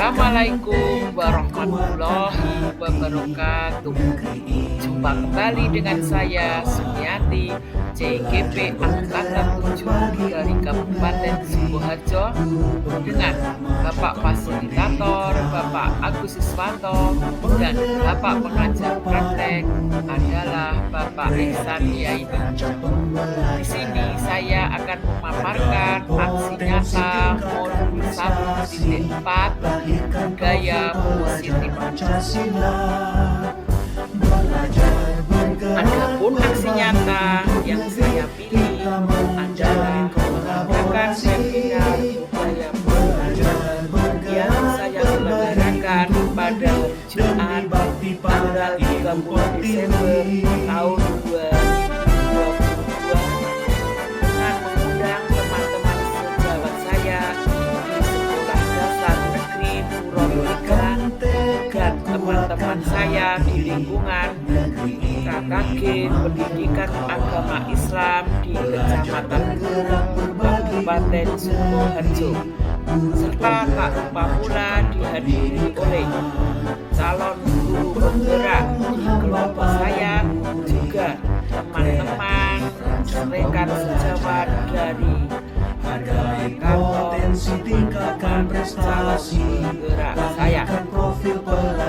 Assalamualaikum warahmatullahi wabarakatuh. Jumpa kembali dengan saya Sumiati, CGP Angkatan 7 dari Kabupaten Sukoharjo, dengan Bapak Fasilitator Bapak Agus Iswanto dan Bapak Pengajar Praktek adalah Bapak Ihsan Yaini. Di sini saya akan memaparkan aksi nyata modul 1.4 budaya positif. Adapun aksi nyata yang saya pilih adalah mengadakan webinar budaya positif yang saya selenggarakan pada Jumat tanggal 30 Desember tahun 2022 dengan mengundang teman-teman sejawat saya di Sekolah Dasar Negeri Purwodadi dan teman-teman saya di lingkungan KKG Pendidikan Agama Islam di Kecamatan Gurung, Kabupaten Sukoharjo, serta tak lupa pula dihadiri oleh calon guru penggerak di kelompok saya, juga teman-teman rekan sejawat dari kantor tingkatkan prestasi penggerak saya.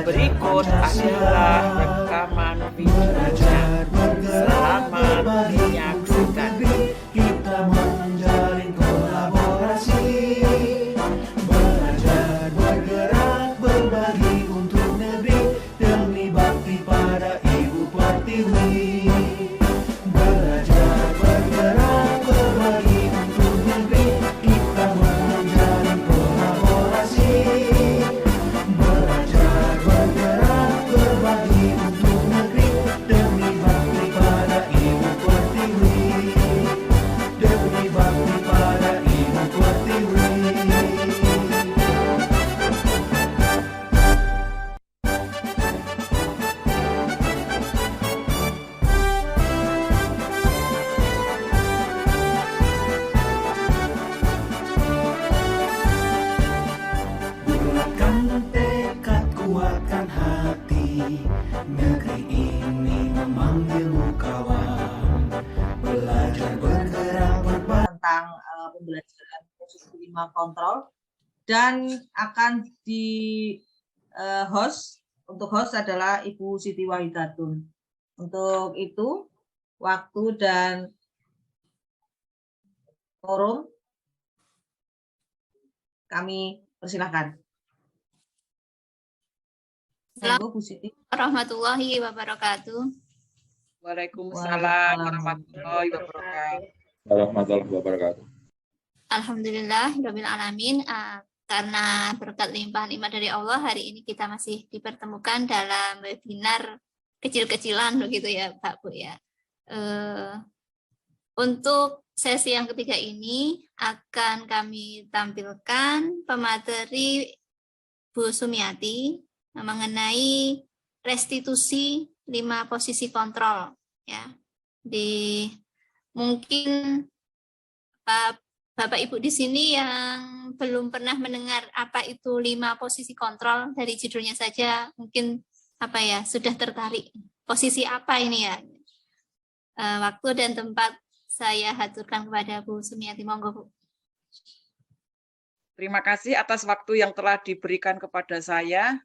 Berikut adalah rekaman videonya. Selamat menyaksikan. Kita menjalin kolaborasi, belajar bergerak berbagi untuk negeri demi bakti pada Ibu Pertiwi. Belajar bergerak berbagi untuk negeri, kita menjalin kolaborasi, belajar bergerak berbagi untuk negeri demi bakti pada Ibu Pertiwi, demi bakti pada Ibu Pertiwi. Bulatkan tekad, kuatkan hati, negeri ini memanggilmu kawan. Belajar bergerak berbagi tentang pembelajaran khusus 5 kontrol, dan akan di untuk host adalah Ibu Siti Wahidatun. Untuk itu waktu dan forum kami persilahkan. Monggo, Bu Siti. Warahmatullahi wabarakatuh. Waalaikumsalam warahmatullahi wabarakatuh. Warahmatullahi wabarakatuh. Alhamdulillah rabbil alamin. Karena berkat limpahan nikmat dari Allah, hari ini kita masih dipertemukan dalam webinar kecil-kecilan begitu ya Pak Bu ya. Untuk sesi yang ketiga ini akan kami tampilkan pemateri Bu Sumiati mengenai restitusi 5 posisi kontrol ya. Mungkin Bapak Ibu di sini yang belum pernah mendengar apa itu 5 posisi kontrol, dari judulnya saja mungkin sudah tertarik. Posisi apa ini ya? Waktu dan tempat saya haturkan kepada Bu Sumiati, monggo Bu. Terima kasih atas waktu yang telah diberikan kepada saya.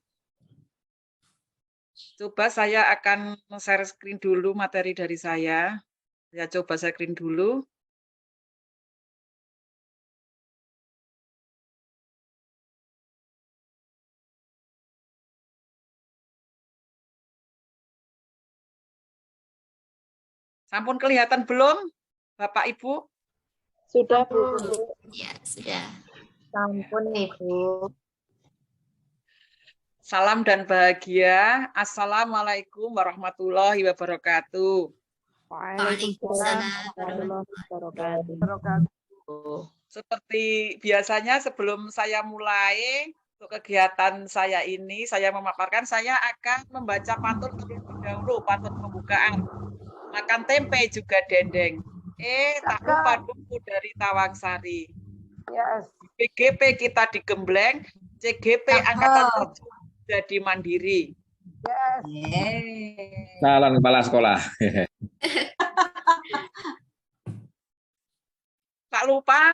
Coba saya akan share screen dulu materi dari saya. Saya coba screen dulu. Sampun kelihatan belum, Bapak Ibu? Sudah, Bu. Ya, sudah. Sampun, Ibu. Salam dan bahagia. Assalamualaikum warahmatullahi wabarakatuh. Waalaikumsalam warahmatullahi wabarakatuh. Seperti biasanya sebelum saya mulai untuk kegiatan saya ini, saya memaparkan, saya akan membaca pantun terlebih dahulu, pantun pembukaan. Makan tempe juga dendeng. Tak lupa duku dari Tawangsari. Yes. PGP kita digembleng, CGP Cakep. angkatan 7 jadi mandiri. Yeay. Calon kepala sekolah. Tak lupa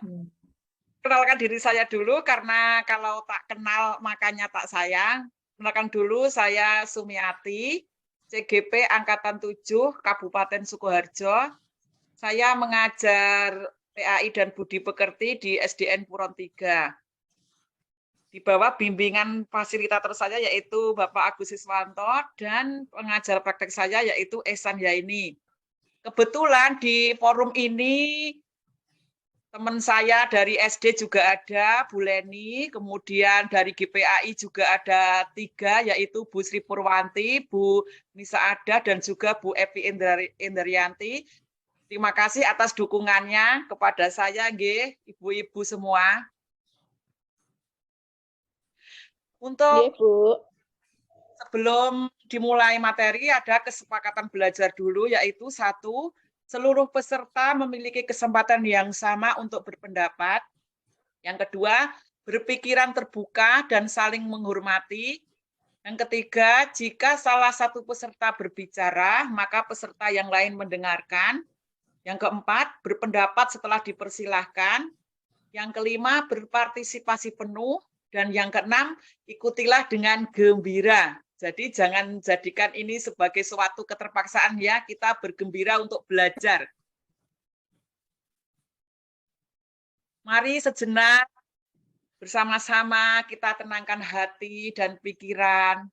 kenalkan diri saya dulu, karena kalau tak kenal makanya tak sayang. Kenalkan dulu, saya Sumiati, CGP Angkatan 7, Kabupaten Sukoharjo. Saya mengajar PAI dan Budi Pekerti di SDN Puron 3. Di bawah bimbingan fasilitator saya yaitu Bapak Agus Siswanto dan pengajar praktek saya yaitu Ehsan Yaini. Kebetulan di forum ini teman saya dari SD juga ada, Bu Leni, kemudian dari GPAI juga ada 3, yaitu Bu Sri Purwanti, Bu Nisa Ada, dan juga Bu Evi Indrianti. Terima kasih atas dukungannya kepada saya, nggih, ibu-ibu semua. Untuk sebelum dimulai materi, ada kesepakatan belajar dulu, yaitu 1, seluruh peserta memiliki kesempatan yang sama untuk berpendapat. Yang kedua, berpikiran terbuka dan saling menghormati. Yang ketiga, jika salah satu peserta berbicara, maka peserta yang lain mendengarkan. Yang keempat, berpendapat setelah dipersilahkan. Yang kelima, berpartisipasi penuh. Dan yang keenam, ikutilah dengan gembira. Jadi jangan jadikan ini sebagai suatu keterpaksaan ya, kita bergembira untuk belajar. Mari sejenak bersama-sama kita tenangkan hati dan pikiran.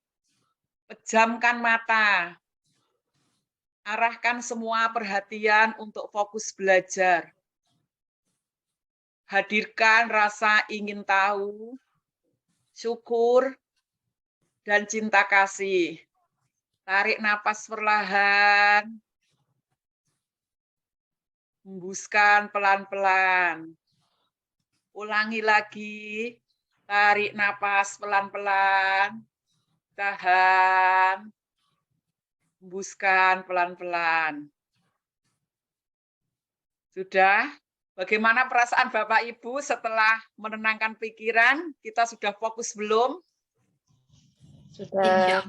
Pejamkan mata. Arahkan semua perhatian untuk fokus belajar. Hadirkan rasa ingin tahu, syukur, dan cinta kasih. Tarik napas perlahan. Hembuskan pelan-pelan. Ulangi lagi. Tarik napas pelan-pelan. Tahan. Hembuskan pelan-pelan. Sudah? Bagaimana perasaan Bapak Ibu setelah menenangkan pikiran? Kita sudah fokus belum? Sudah.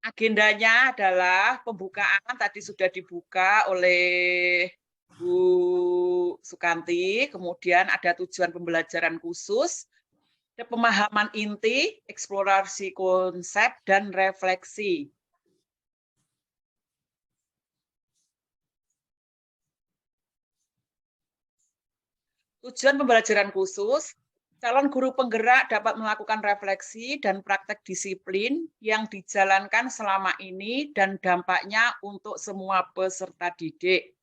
Agendanya adalah pembukaan, tadi sudah dibuka oleh Bu Sukanti, kemudian ada tujuan pembelajaran khusus, ada pemahaman inti, eksplorasi konsep, dan refleksi. Tujuan pembelajaran khusus, calon guru penggerak dapat melakukan refleksi dan praktek disiplin yang dijalankan selama ini dan dampaknya untuk semua peserta didik.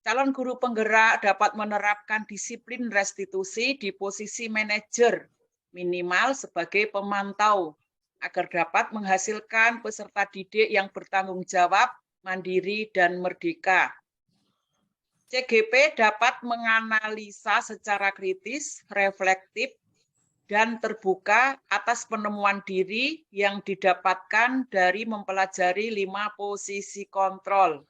Calon guru penggerak dapat menerapkan disiplin restitusi di posisi manajer, minimal sebagai pemantau, agar dapat menghasilkan peserta didik yang bertanggung jawab, mandiri, dan merdeka. CGP dapat menganalisa secara kritis, reflektif, dan terbuka atas penemuan diri yang didapatkan dari mempelajari 5 posisi kontrol.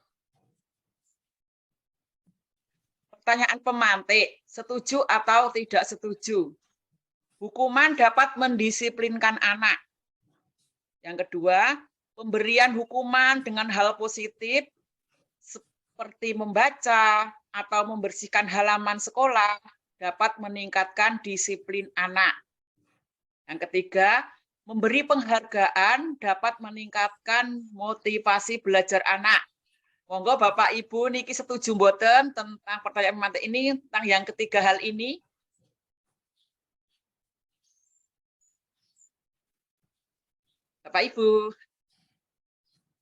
Pertanyaan pemantik, setuju atau tidak setuju? Hukuman dapat mendisiplinkan anak. Yang kedua, pemberian hukuman dengan hal positif, seperti membaca atau membersihkan halaman sekolah, dapat meningkatkan disiplin anak. Yang ketiga, memberi penghargaan dapat meningkatkan motivasi belajar anak. Monggo Bapak Ibu niki setuju mboten tentang pertanyaan pemantik ini, tentang yang ketiga hal ini? Bapak Ibu.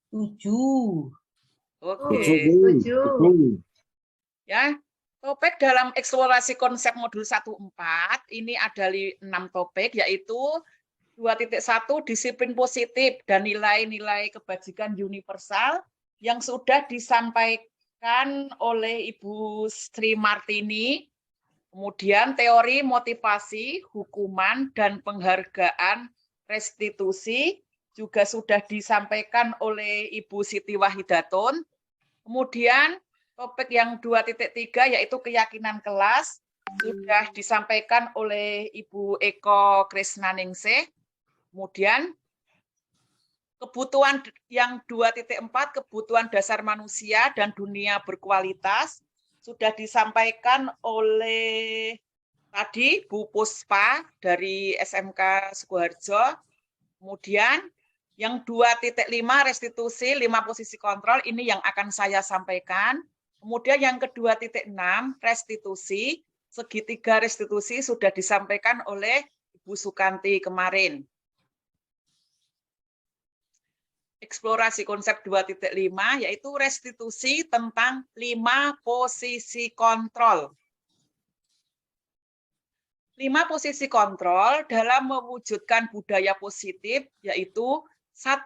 Setuju. Oke. Setuju. Ya, topik dalam eksplorasi konsep modul 1.4 ini ada 6 topik, yaitu 2.1 disiplin positif dan nilai-nilai kebajikan universal yang sudah disampaikan oleh Ibu Sri Martini. Kemudian teori motivasi, hukuman, dan penghargaan restitusi juga sudah disampaikan oleh Ibu Siti Wahidatun. Kemudian topik yang 2.3 yaitu keyakinan kelas, sudah disampaikan oleh Ibu Eko Krisnaningsih. Kemudian kebutuhan yang 2.4, kebutuhan dasar manusia dan dunia berkualitas, sudah disampaikan oleh tadi Bu Puspa dari SMK Sukoharjo. Kemudian yang 2.5 restitusi 5 posisi kontrol ini yang akan saya sampaikan. Kemudian yang ke 2.6 restitusi, segitiga restitusi sudah disampaikan oleh Ibu Sukanti kemarin. Eksplorasi konsep 2.5 yaitu restitusi tentang 5 posisi kontrol. 5 posisi kontrol dalam mewujudkan budaya positif yaitu 1.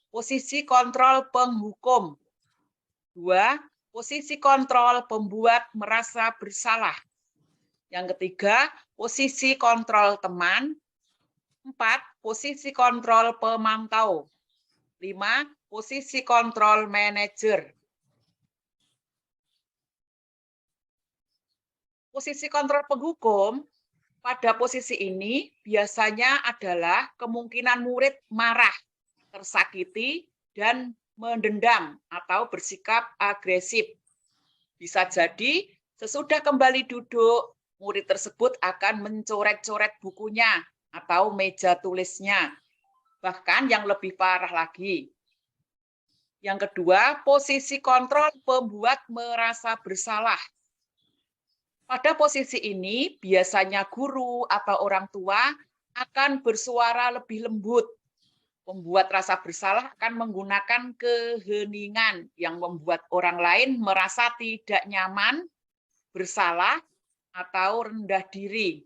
Posisi kontrol penghukum. 2. Posisi kontrol pembuat merasa bersalah. Yang ketiga, posisi kontrol teman. 4. Posisi kontrol pemantau. 5. Posisi kontrol manajer. Posisi kontrol penghukum, pada posisi ini biasanya adalah kemungkinan murid marah, tersakiti, dan mendendam atau bersikap agresif. Bisa jadi sesudah kembali duduk, murid tersebut akan mencoret-coret bukunya atau meja tulisnya. Bahkan yang lebih parah lagi. Yang kedua, posisi kontrol pembuat merasa bersalah. Pada posisi ini, biasanya guru atau orang tua akan bersuara lebih lembut. Pembuat rasa bersalah akan menggunakan keheningan yang membuat orang lain merasa tidak nyaman, bersalah, atau rendah diri.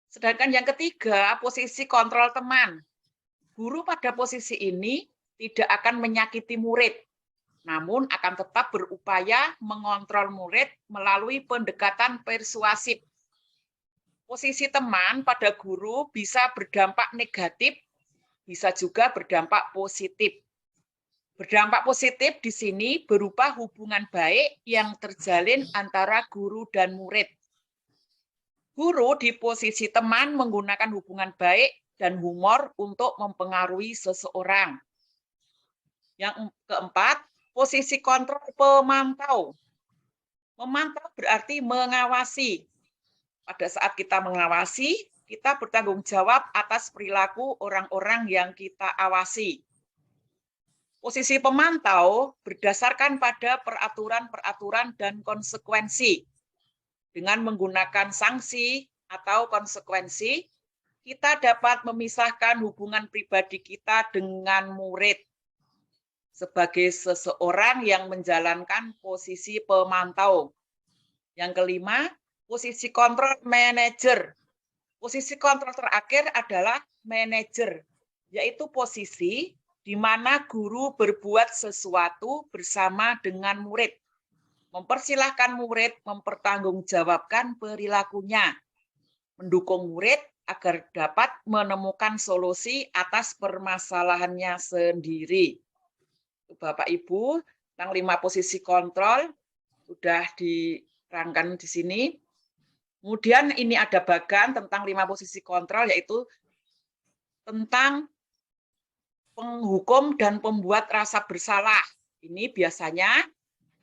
Sedangkan yang ketiga, posisi kontrol teman. Guru pada posisi ini tidak akan menyakiti murid, namun akan tetap berupaya mengontrol murid melalui pendekatan persuasif. Posisi teman pada guru bisa berdampak negatif, bisa juga berdampak positif. Berdampak positif di sini berupa hubungan baik yang terjalin antara guru dan murid. Guru di posisi teman menggunakan hubungan baik dan humor untuk mempengaruhi seseorang. Yang keempat, posisi kontrol pemantau. Memantau berarti mengawasi. Pada saat kita mengawasi, kita bertanggung jawab atas perilaku orang-orang yang kita awasi. Posisi pemantau berdasarkan pada peraturan-peraturan dan konsekuensi. Dengan menggunakan sanksi atau konsekuensi, kita dapat memisahkan hubungan pribadi kita dengan murid sebagai seseorang yang menjalankan posisi pemantau. Yang kelima, posisi kontrol manajer. Posisi kontrol terakhir adalah manajer, yaitu posisi di mana guru berbuat sesuatu bersama dengan murid. Mempersilahkan murid mempertanggungjawabkan perilakunya, mendukung murid agar dapat menemukan solusi atas permasalahannya sendiri. Bapak Ibu, tentang 5 posisi kontrol sudah diterangkan di sini. Kemudian ini ada bagan tentang 5 posisi kontrol, yaitu tentang penghukum dan pembuat rasa bersalah. Ini biasanya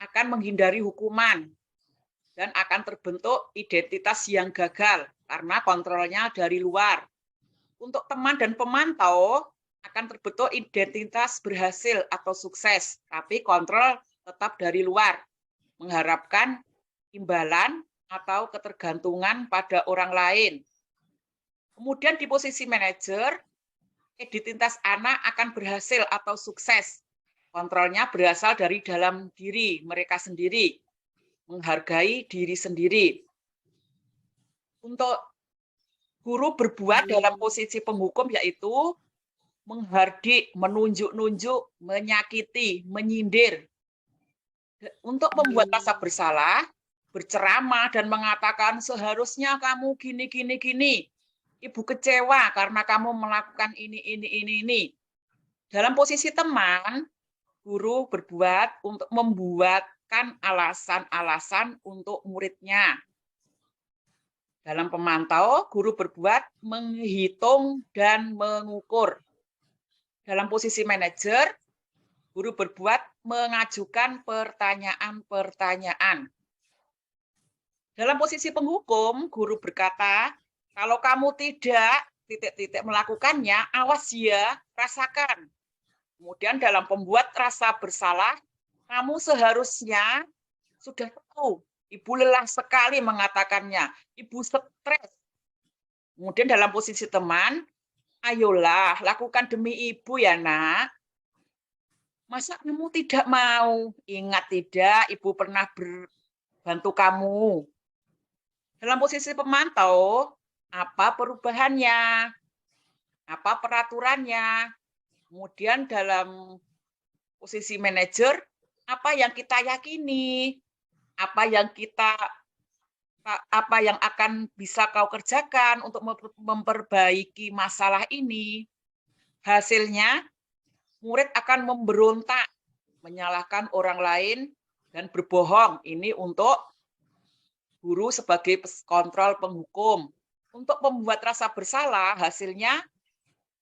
akan menghindari hukuman dan akan terbentuk identitas yang gagal karena kontrolnya dari luar. Untuk teman dan pemantau akan terbentuk identitas berhasil atau sukses, tapi kontrol tetap dari luar, mengharapkan imbalan atau ketergantungan pada orang lain. Kemudian di posisi manajer, identitas anak akan berhasil atau sukses. Kontrolnya berasal dari dalam diri mereka sendiri, menghargai diri sendiri. Untuk guru berbuat dalam posisi penghukum yaitu menghardik, menunjuk-nunjuk, menyakiti, menyindir. Untuk membuat rasa bersalah, berceramah dan mengatakan seharusnya kamu gini. Ibu kecewa karena kamu melakukan ini. Dalam posisi teman, guru berbuat untuk membuatkan alasan-alasan untuk muridnya. Dalam pemantau, guru berbuat menghitung dan mengukur. Dalam posisi manajer, guru berbuat mengajukan pertanyaan-pertanyaan. Dalam posisi penghukum, guru berkata, kalau kamu tidak titik-titik melakukannya, awas ya, rasakan. Kemudian dalam pembuat rasa bersalah, kamu seharusnya sudah tahu, ibu lelah sekali mengatakannya, ibu stres. Kemudian dalam posisi teman, ayolah lakukan demi ibu ya nak. Masa kamu tidak mau? Ingat tidak, ibu pernah bantu kamu. Dalam posisi pemantau, apa perubahannya? Apa peraturannya? Kemudian dalam posisi manajer, apa yang kita yakini? Apa yang akan bisa kau kerjakan untuk memperbaiki masalah ini? Hasilnya, murid akan memberontak, menyalahkan orang lain, dan berbohong. Ini untuk guru sebagai kontrol penghukum. Untuk membuat rasa bersalah, hasilnya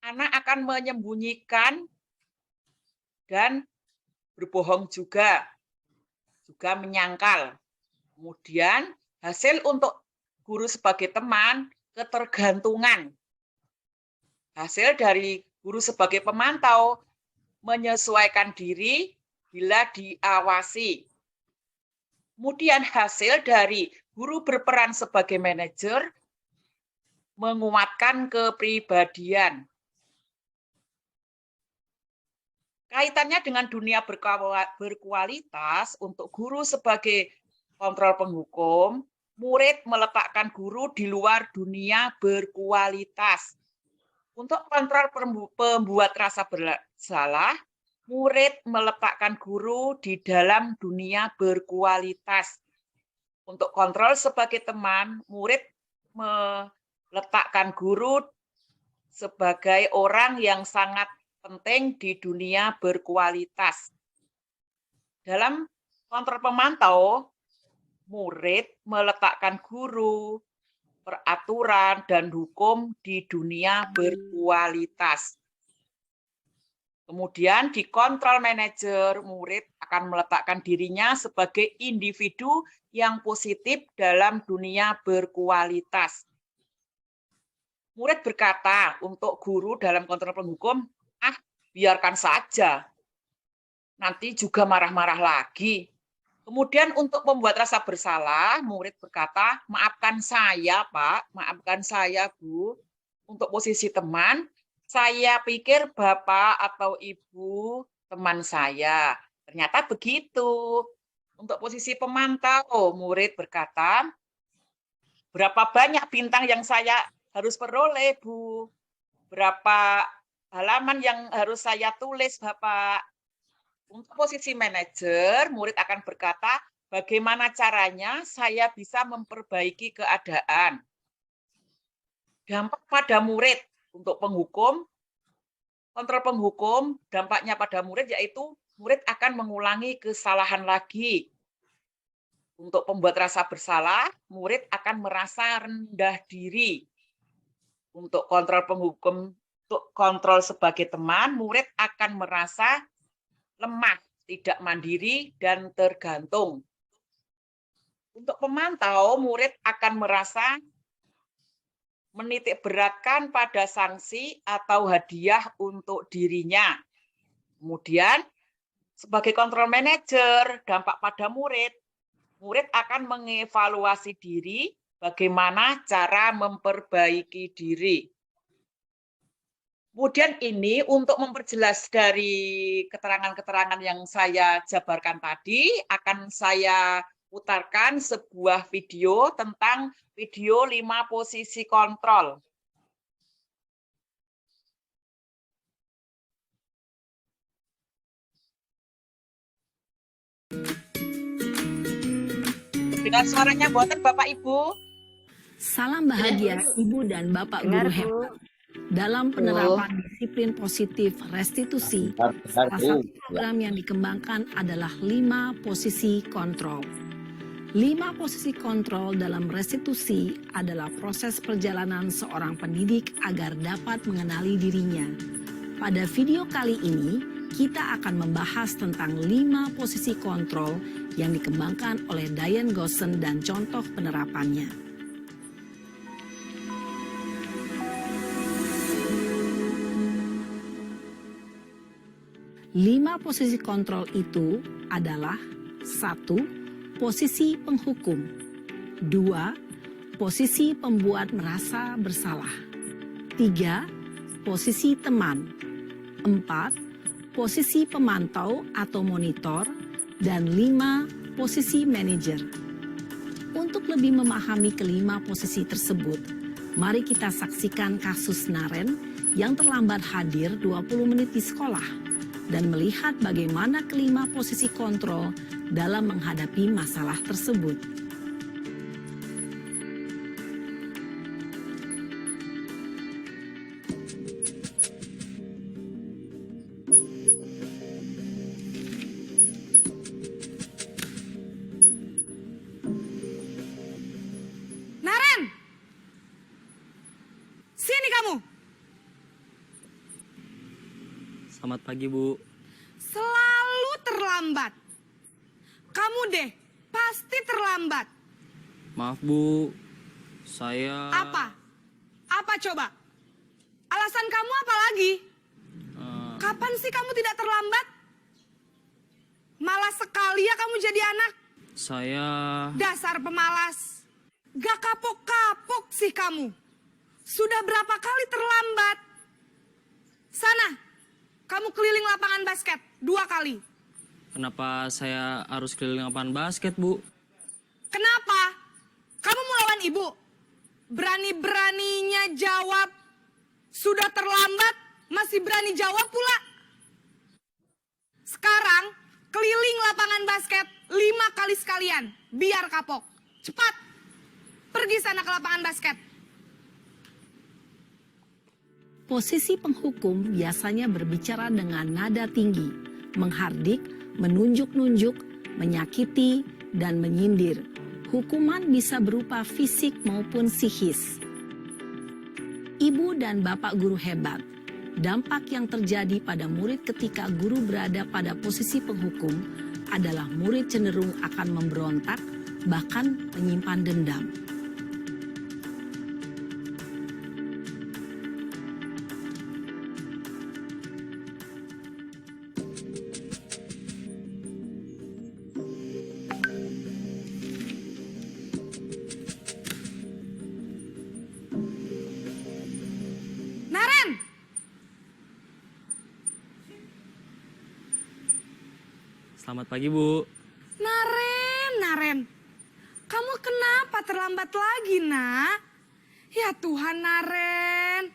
anak akan menyembunyikan dan berbohong juga menyangkal. Kemudian hasil untuk guru sebagai teman, ketergantungan. Hasil dari guru sebagai pemantau, menyesuaikan diri bila diawasi. Kemudian hasil dari guru berperan sebagai manajer, menguatkan kepribadian. Kaitannya dengan dunia berkualitas, untuk guru sebagai kontrol penghukum, murid meletakkan guru di luar dunia berkualitas. Untuk kontrol pembuat rasa bersalah, murid meletakkan guru di dalam dunia berkualitas. Untuk kontrol sebagai teman, murid meletakkan guru sebagai orang yang sangat penting di dunia berkualitas. Dalam kontrol pemantau, murid meletakkan guru, peraturan, dan hukum di dunia berkualitas. Kemudian di kontrol manajer, murid akan meletakkan dirinya sebagai individu yang positif dalam dunia berkualitas. Murid berkata untuk guru dalam kontrol penghukum, biarkan saja, nanti juga marah-marah lagi. Kemudian untuk membuat rasa bersalah, murid berkata, maafkan saya Pak, maafkan saya Bu. Untuk posisi teman, saya pikir Bapak atau Ibu teman saya. Ternyata begitu. Untuk posisi pemantau, murid berkata, berapa banyak bintang yang saya harus peroleh Bu? Berapa halaman yang harus saya tulis, Bapak? Untuk posisi manajer, murid akan berkata, bagaimana caranya saya bisa memperbaiki keadaan? Dampak pada murid untuk penghukum, kontrol penghukum, dampaknya pada murid yaitu murid akan mengulangi kesalahan lagi. Untuk pembuat rasa bersalah, murid akan merasa rendah diri. Untuk kontrol penghukum, untuk kontrol sebagai teman, murid akan merasa lemah, tidak mandiri, dan tergantung. Untuk pemantau, murid akan merasa menitik beratkan pada sanksi atau hadiah untuk dirinya. Kemudian, sebagai kontrol manajer, dampak pada murid, murid akan mengevaluasi diri, bagaimana cara memperbaiki diri. Kemudian ini untuk memperjelas dari keterangan-keterangan yang saya jabarkan tadi, akan saya putarkan sebuah video tentang video 5 posisi kontrol. Dengan suaranya buatan Bapak Ibu. Salam bahagia Ibu dan Bapak guru hebat. Dalam penerapan disiplin positif restitusi, salah satu program yang dikembangkan adalah 5 posisi kontrol. 5 posisi kontrol dalam restitusi adalah proses perjalanan seorang pendidik agar dapat mengenali dirinya. Pada video kali ini, kita akan membahas tentang 5 posisi kontrol yang dikembangkan oleh Diane Gosson dan contoh penerapannya. 5 posisi kontrol itu adalah 1. Posisi penghukum. 2. Posisi pembuat merasa bersalah. 3. Posisi teman. 4. Posisi pemantau atau monitor. Dan 5. Posisi manajer. Untuk lebih memahami kelima posisi tersebut, mari kita saksikan kasus Naren yang terlambat hadir 20 menit di sekolah dan melihat bagaimana kelima posisi kontrol dalam menghadapi masalah tersebut. Naren! Sini kamu! Selamat pagi, Bu. Selalu terlambat. Kamu deh, pasti terlambat. Maaf, Bu. Saya... Apa? Apa coba? Alasan kamu apa lagi? Kapan sih kamu tidak terlambat? Malas sekali ya kamu jadi anak. Saya... Dasar pemalas. Gak kapok-kapok sih kamu. Sudah berapa kali terlambat? Sana, kamu keliling lapangan basket 2 kali. Kenapa saya harus keliling lapangan basket, Bu? Kenapa? Kamu mau lawan ibu? Berani-beraninya jawab. Sudah terlambat, masih berani jawab pula. Sekarang, keliling lapangan basket 5 kali sekalian. Biar kapok. Cepat. Pergi sana ke lapangan basket. Posisi penghukum biasanya berbicara dengan nada tinggi, menghardik, menunjuk-nunjuk, menyakiti, dan menyindir. Hukuman bisa berupa fisik maupun psikis. Ibu dan bapak guru hebat. Dampak yang terjadi pada murid ketika guru berada pada posisi penghukum adalah murid cenderung akan memberontak, bahkan menyimpan dendam. Naren! Selamat pagi, Bu. Naren. Kamu kenapa terlambat lagi, nak? Ya Tuhan, Naren.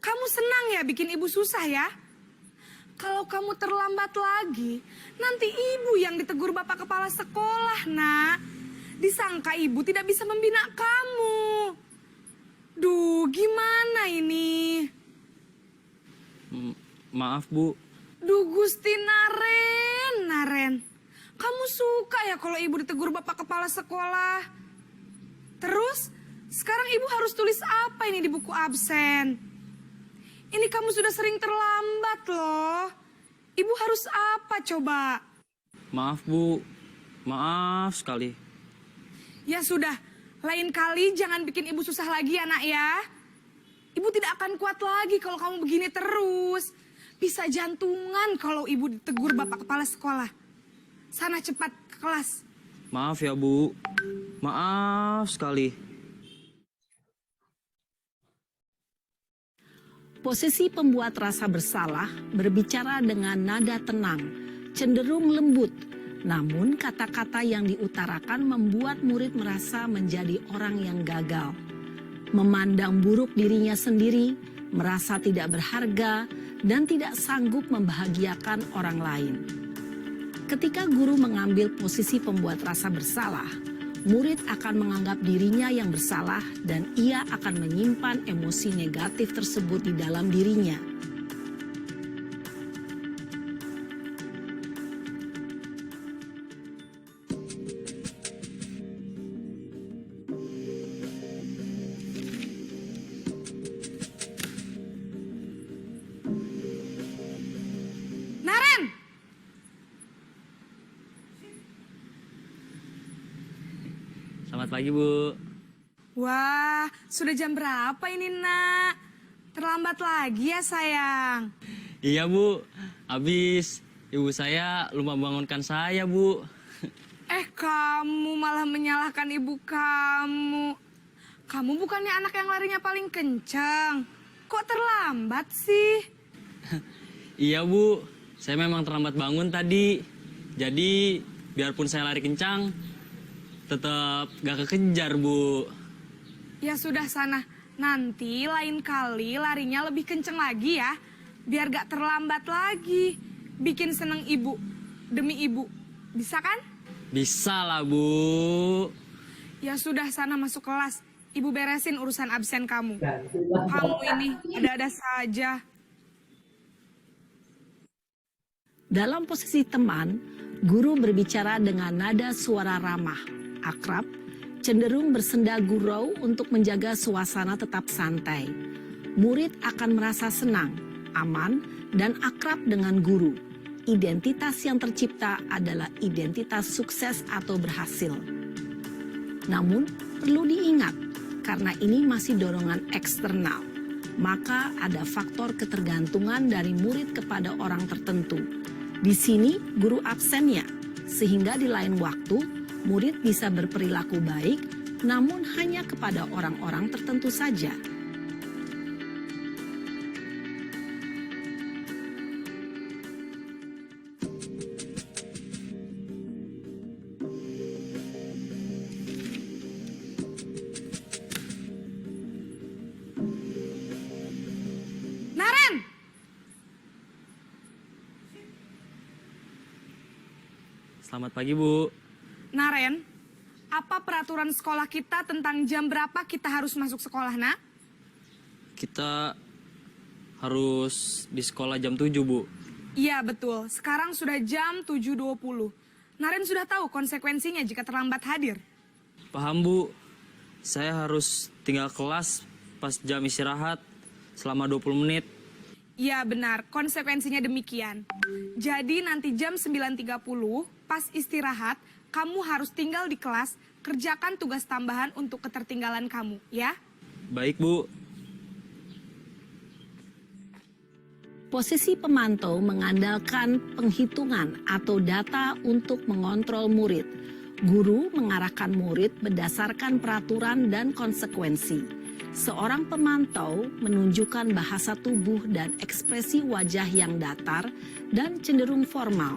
Kamu senang ya bikin ibu susah ya? Kalau kamu terlambat lagi, nanti ibu yang ditegur bapak kepala sekolah, nak. Disangka ibu tidak bisa membina kamu. Duh, gimana ini? Maaf, Bu. Duh, Gusti Naren. Kamu suka ya kalau ibu ditegur bapak kepala sekolah? Terus, sekarang ibu harus tulis apa ini di buku absen? Ini kamu sudah sering terlambat loh. Ibu harus apa coba? Maaf, Bu. Maaf sekali. Ya sudah, lain kali jangan bikin ibu susah lagi ya, nak ya. Ibu tidak akan kuat lagi kalau kamu begini terus. Bisa jantungan kalau ibu ditegur bapak kepala sekolah. Sana cepat ke kelas. Maaf ya, Bu. Maaf sekali. Posisi pembuat rasa bersalah berbicara dengan nada tenang, cenderung lembut. Namun kata-kata yang diutarakan membuat murid merasa menjadi orang yang gagal. Memandang buruk dirinya sendiri, merasa tidak berharga, dan tidak sanggup membahagiakan orang lain. Ketika guru mengambil posisi pembuat rasa bersalah, murid akan menganggap dirinya yang bersalah dan ia akan menyimpan emosi negatif tersebut di dalam dirinya. pagi, Bu. Wah, sudah jam berapa ini, Nak? Terlambat lagi ya, sayang. Iya, Bu. Habis ibu saya lupa bangunkan saya, Bu. Kamu malah menyalahkan ibu kamu. Kamu bukannya anak yang larinya paling kencang. Kok terlambat sih? Iya, Bu. Saya memang terlambat bangun tadi. Jadi, biarpun saya lari kencang, tetap gak kekejar, Bu. Ya sudah sana. Nanti lain kali larinya lebih kenceng lagi ya. Biar gak terlambat lagi. Bikin seneng ibu. Demi ibu. Bisa kan? Bisa lah, Bu. Ya sudah sana masuk kelas. Ibu beresin urusan absen kamu. Kamu ini ada-ada saja. Dalam posisi teman, guru berbicara dengan nada suara ramah, akrab, cenderung bersenda gurau untuk menjaga suasana tetap santai. Murid akan merasa senang, aman, dan akrab dengan guru. Identitas yang tercipta adalah identitas sukses atau berhasil. Namun, perlu diingat, karena ini masih dorongan eksternal, maka ada faktor ketergantungan dari murid kepada orang tertentu. Di sini, guru absennya, sehingga di lain waktu, murid bisa berperilaku baik, namun hanya kepada orang-orang tertentu saja. Naren! Selamat pagi, Bu. Naren, apa peraturan sekolah kita tentang jam berapa kita harus masuk sekolah, Nak? Kita harus di sekolah jam 7, Bu. Iya, betul. Sekarang sudah jam 7.20. Naren sudah tahu konsekuensinya jika terlambat hadir. Paham, Bu. Saya harus tinggal kelas pas jam istirahat selama 20 menit. Iya, benar. Konsekuensinya demikian. Jadi nanti jam 9.30, pas istirahat, kamu harus tinggal di kelas, kerjakan tugas tambahan untuk ketertinggalan kamu, ya? Baik, Bu. Posisi pemantau mengandalkan penghitungan atau data untuk mengontrol murid. Guru mengarahkan murid berdasarkan peraturan dan konsekuensi. Seorang pemantau menunjukkan bahasa tubuh dan ekspresi wajah yang datar dan cenderung formal.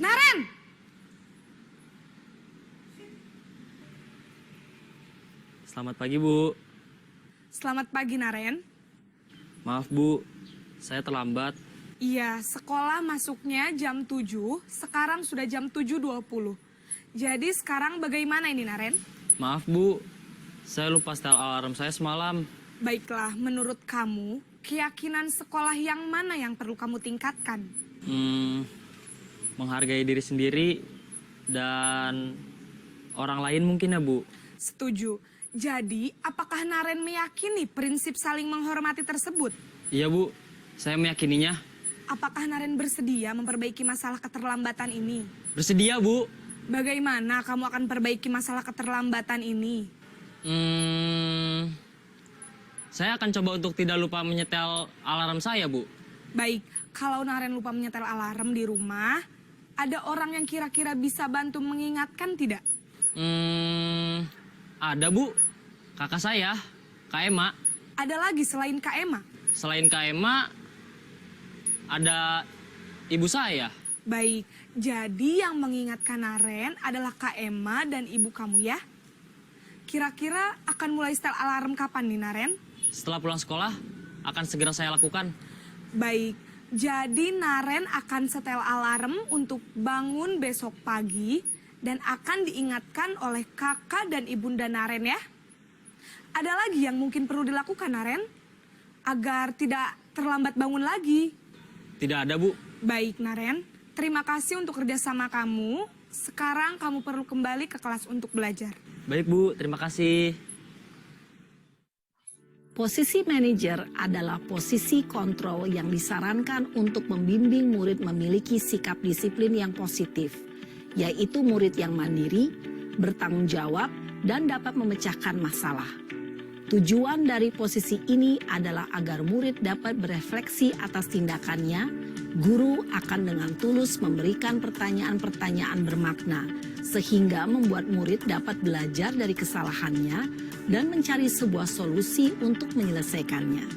Naren! Selamat pagi, Bu. Selamat pagi, Naren. Maaf, Bu. Saya terlambat. Iya, sekolah masuknya jam 7, sekarang sudah jam 7.20. Jadi sekarang bagaimana ini, Naren? Maaf, Bu. Saya lupa setel alarm saya semalam. Baiklah, menurut kamu, keyakinan sekolah yang mana yang perlu kamu tingkatkan? Menghargai diri sendiri dan orang lain mungkin ya, Bu. Setuju. Jadi, apakah Naren meyakini prinsip saling menghormati tersebut? Iya, Bu. Saya meyakininya. Apakah Naren bersedia memperbaiki masalah keterlambatan ini? Bersedia, Bu. Bagaimana kamu akan perbaiki masalah keterlambatan ini? Saya akan coba untuk tidak lupa menyetel alarm saya, Bu. Baik, kalau Naren lupa menyetel alarm di rumah, ada orang yang kira-kira bisa bantu mengingatkan tidak? Ada, Bu. Kakak saya, Kak Ema. Ada lagi selain Kak Ema? Selain Kak Ema, ada ibu saya. Baik, jadi yang mengingatkan Naren adalah Kak Ema dan ibu kamu ya? Kira-kira akan mulai setel alarm kapan nih, Naren? Setelah pulang sekolah, akan segera saya lakukan. Baik, jadi Naren akan setel alarm untuk bangun besok pagi dan akan diingatkan oleh kakak dan ibunda Naren ya. Ada lagi yang mungkin perlu dilakukan, Naren? Agar tidak terlambat bangun lagi. Tidak ada, Bu. Baik, Naren. terima kasih untuk kerjasama kamu. Sekarang kamu perlu kembali ke kelas untuk belajar. Baik Bu, terima kasih. Posisi manajer adalah posisi kontrol yang disarankan untuk membimbing murid memiliki sikap disiplin yang positif, yaitu murid yang mandiri, bertanggung jawab, dan dapat memecahkan masalah. Tujuan dari posisi ini adalah agar murid dapat berefleksi atas tindakannya. Guru akan dengan tulus memberikan pertanyaan-pertanyaan bermakna, sehingga membuat murid dapat belajar dari kesalahannya dan mencari sebuah solusi untuk menyelesaikannya.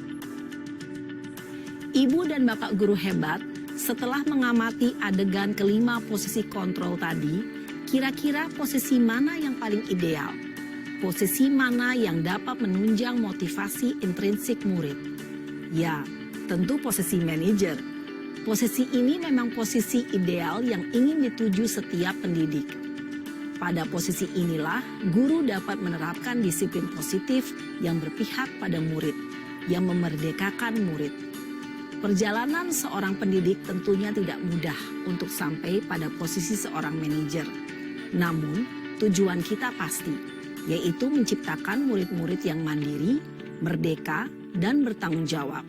Ibu dan Bapak guru hebat, setelah mengamati adegan kelima posisi kontrol tadi, kira-kira posisi mana yang paling ideal? Posisi mana yang dapat menunjang motivasi intrinsik murid? Ya, tentu posisi manajer. Posisi ini memang posisi ideal yang ingin dituju setiap pendidik. Pada posisi inilah, guru dapat menerapkan disiplin positif yang berpihak pada murid, yang memerdekakan murid. Perjalanan seorang pendidik tentunya tidak mudah untuk sampai pada posisi seorang manajer. Namun, tujuan kita pasti, yaitu menciptakan murid-murid yang mandiri, merdeka, dan bertanggung jawab.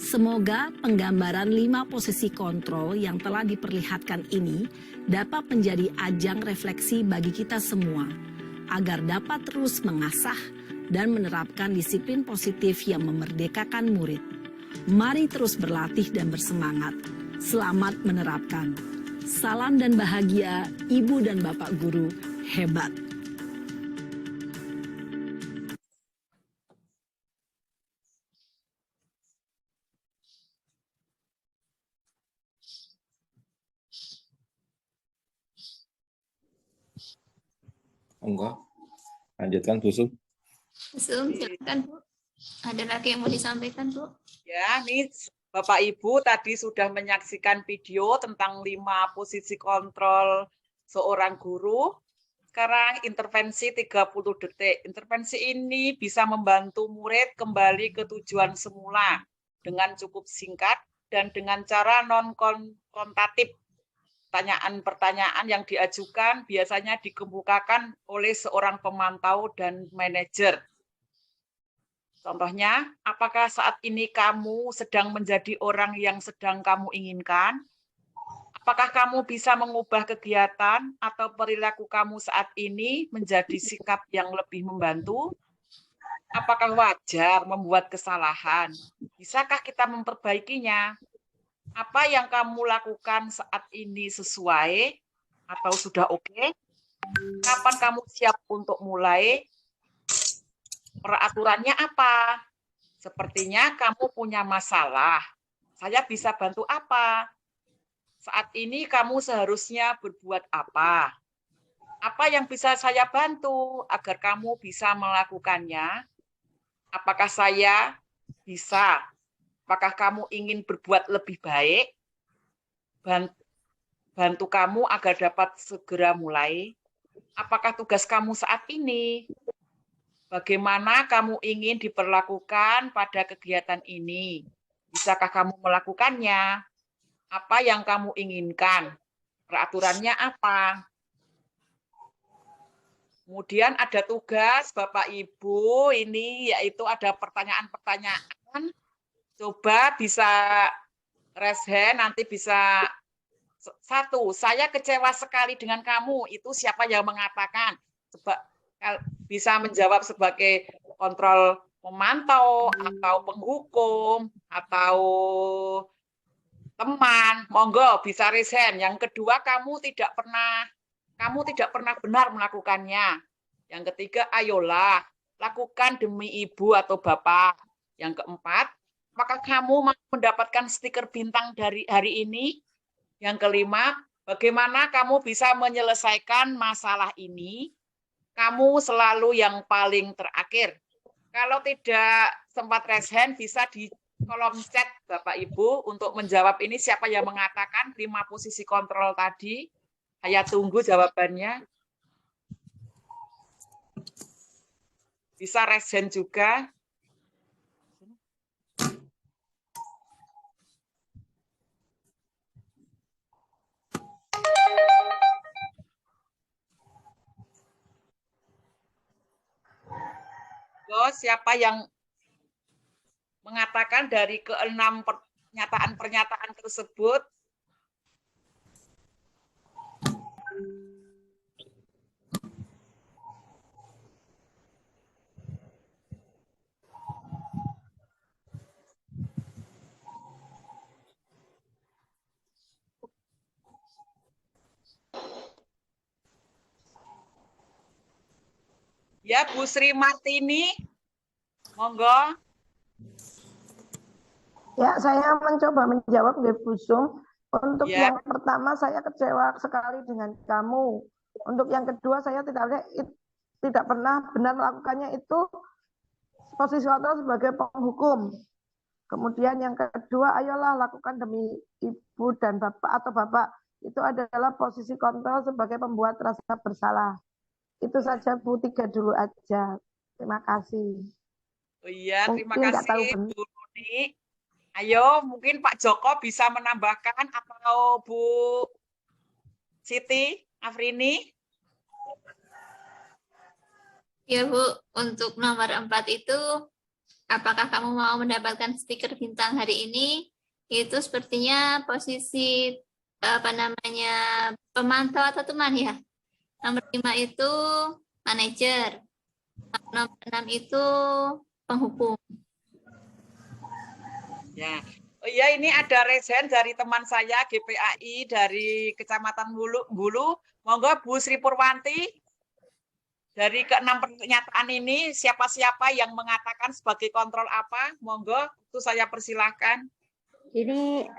Semoga penggambaran 5 posisi kontrol yang telah diperlihatkan ini dapat menjadi ajang refleksi bagi kita semua, agar dapat terus mengasah dan menerapkan disiplin positif yang memerdekakan murid. Mari terus berlatih dan bersemangat. Selamat menerapkan. Salam dan bahagia, Ibu dan Bapak guru hebat. Enggak. Lanjutkan Bu Sum. Silakan Bu. Ada lagi yang mau disampaikan Bu? Ya, nih Bapak Ibu tadi sudah menyaksikan video tentang 5 posisi kontrol seorang guru. Sekarang intervensi 30 detik. Intervensi ini bisa membantu murid kembali ke tujuan semula dengan cukup singkat dan dengan cara non-konfrontatif. Pertanyaan-pertanyaan yang diajukan biasanya dikemukakan oleh seorang pemantau dan manajer. Contohnya, apakah saat ini kamu sedang menjadi orang yang sedang kamu inginkan? Apakah kamu bisa mengubah kegiatan atau perilaku kamu saat ini menjadi sikap yang lebih membantu? Apakah wajar membuat kesalahan? Bisakah kita memperbaikinya? Apa yang kamu lakukan saat ini sesuai atau sudah oke? Kapan kamu siap untuk mulai? Peraturannya apa? Sepertinya kamu punya masalah. Saya bisa bantu apa? Saat ini kamu seharusnya berbuat apa? Apa yang bisa saya bantu agar kamu bisa melakukannya? Apakah saya bisa? Apakah kamu ingin berbuat lebih baik? Bantu kamu agar dapat segera mulai. Apakah tugas kamu saat ini? Bagaimana kamu ingin diperlakukan pada kegiatan ini? Bisakah kamu melakukannya? Apa yang kamu inginkan? Peraturannya apa? Kemudian ada tugas Bapak Ibu, ini yaitu ada pertanyaan-pertanyaan. Coba bisa raise hand, nanti bisa 1. Saya kecewa sekali dengan kamu. Itu siapa yang mengatakan? Coba bisa menjawab sebagai kontrol pemantau atau penghukum atau teman. Monggo bisa raise hand. Yang kedua, kamu tidak pernah benar melakukannya. Yang ketiga, ayolah lakukan demi ibu atau bapak. Yang keempat, apakah kamu mau mendapatkan stiker bintang dari hari ini? Yang kelima, bagaimana kamu bisa menyelesaikan masalah ini? Kamu selalu yang paling terakhir. Kalau tidak sempat raise hand, bisa di kolom chat Bapak Ibu untuk menjawab ini siapa yang mengatakan 5 posisi kontrol tadi. Saya tunggu jawabannya. Bisa raise hand juga. Monggo, siapa yang mengatakan dari ke-6 pernyataan-pernyataan tersebut? Ya, Bu Sri Martini, monggo. Ya, saya mencoba menjawab Bu Sum. Untuk Ya. yang pertama saya kecewa sekali dengan kamu. Untuk yang kedua saya tidak pernah benar melakukannya itu posisi kontrol sebagai penghukum. Kemudian yang kedua, ayolah lakukan demi ibu dan bapak atau bapak. Itu adalah posisi kontrol sebagai pembuat rasa bersalah. Itu saja Bu, 3 dulu aja. Terima kasih. Oh iya, terima Mungkin nggak tahu kasih benar. Bu Nuni. Ayo, mungkin Pak Joko bisa menambahkan atau Bu Siti Afrini? Ya Bu, untuk nomor 4 itu, apakah kamu mau mendapatkan stiker bintang hari ini? Itu sepertinya posisi pemantau atau teman ya. Nomor 5 itu manajer. Nomor 6 itu penghukum. Ya. Oh iya, ini ada resen dari teman saya GPAI dari Kecamatan Bulu. Monggo Bu Sri Purwanti. Dari ke-6 pernyataan ini, siapa-siapa yang mengatakan sebagai kontrol apa? Monggo, itu saya persilahkan. Ini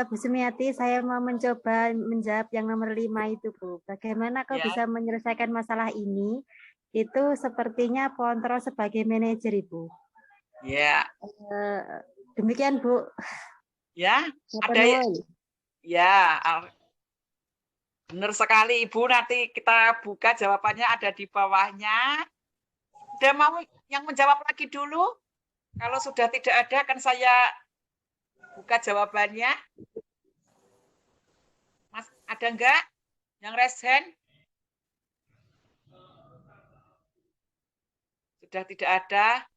Bu Sumiati, saya mau mencoba menjawab yang nomor 5 itu, Bu. Bagaimana kau bisa menyelesaikan masalah ini? Itu sepertinya kontrol sebagai manajer, Ibu. Ya. Demikian, Bu. Ya, ada ya. Benar sekali, Ibu. Nanti kita buka jawabannya ada di bawahnya. Udah mau yang menjawab lagi dulu? Kalau sudah tidak ada, akan saya buka jawabannya. Mas, ada enggak yang raise hand? Sudah tidak ada.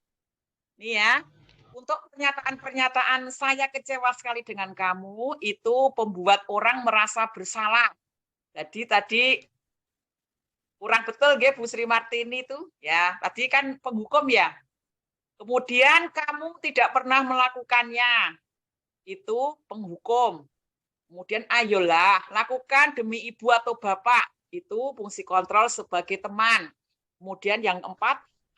Nih ya, untuk pernyataan-pernyataan saya kecewa sekali dengan kamu, itu pembuat orang merasa bersalah. Jadi tadi kurang betul ya Bu Sri Martini itu. Ya, tadi kan penghukum ya. Kemudian kamu tidak pernah melakukannya. Itu penghukum. Kemudian ayolah lakukan demi ibu atau bapak. Itu fungsi kontrol sebagai teman. Kemudian yang 4,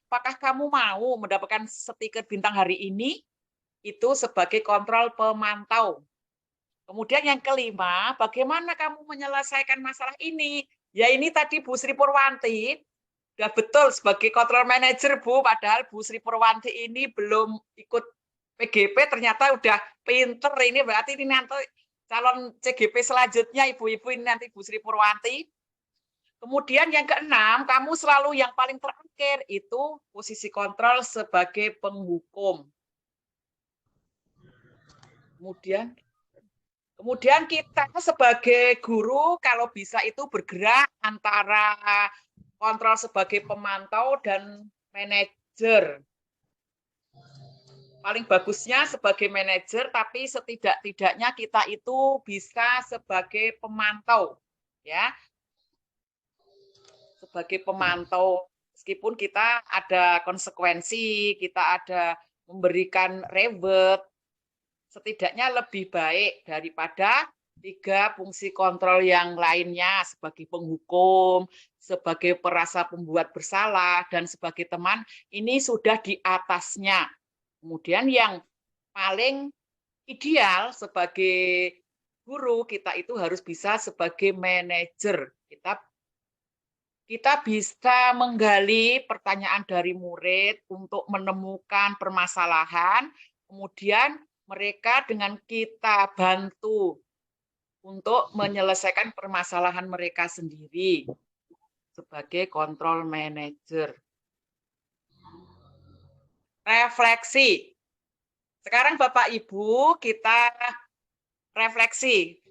apakah kamu mau mendapatkan stiker bintang hari ini? Itu sebagai kontrol pemantau. Kemudian yang kelima, bagaimana kamu menyelesaikan masalah ini? Ya ini tadi Bu Sri Purwanti, sudah betul sebagai kontrol manager Bu, padahal Bu Sri Purwanti ini belum ikut PGP, ternyata udah pinter ini, berarti ini nanti calon CGP selanjutnya ibu-ibu ini nanti Bu Sri Purwanti. Kemudian yang keenam, kamu selalu yang paling terakhir, itu posisi kontrol sebagai penghukum. Kemudian kita sebagai guru kalau bisa itu bergerak antara kontrol sebagai pemantau dan manajer. Paling bagusnya sebagai manajer, tapi setidak-tidaknya kita itu bisa sebagai pemantau, ya. Sebagai pemantau, meskipun kita ada konsekuensi, kita ada memberikan reward, setidaknya lebih baik daripada 3 fungsi kontrol yang lainnya sebagai penghukum, sebagai perasa pembuat bersalah, dan sebagai teman, ini sudah di atasnya. Kemudian yang paling ideal sebagai guru, kita itu harus bisa sebagai manajer. Kita bisa menggali pertanyaan dari murid untuk menemukan permasalahan, kemudian mereka dengan kita bantu untuk menyelesaikan permasalahan mereka sendiri sebagai kontrol manager. Refleksi. Sekarang Bapak Ibu kita refleksi.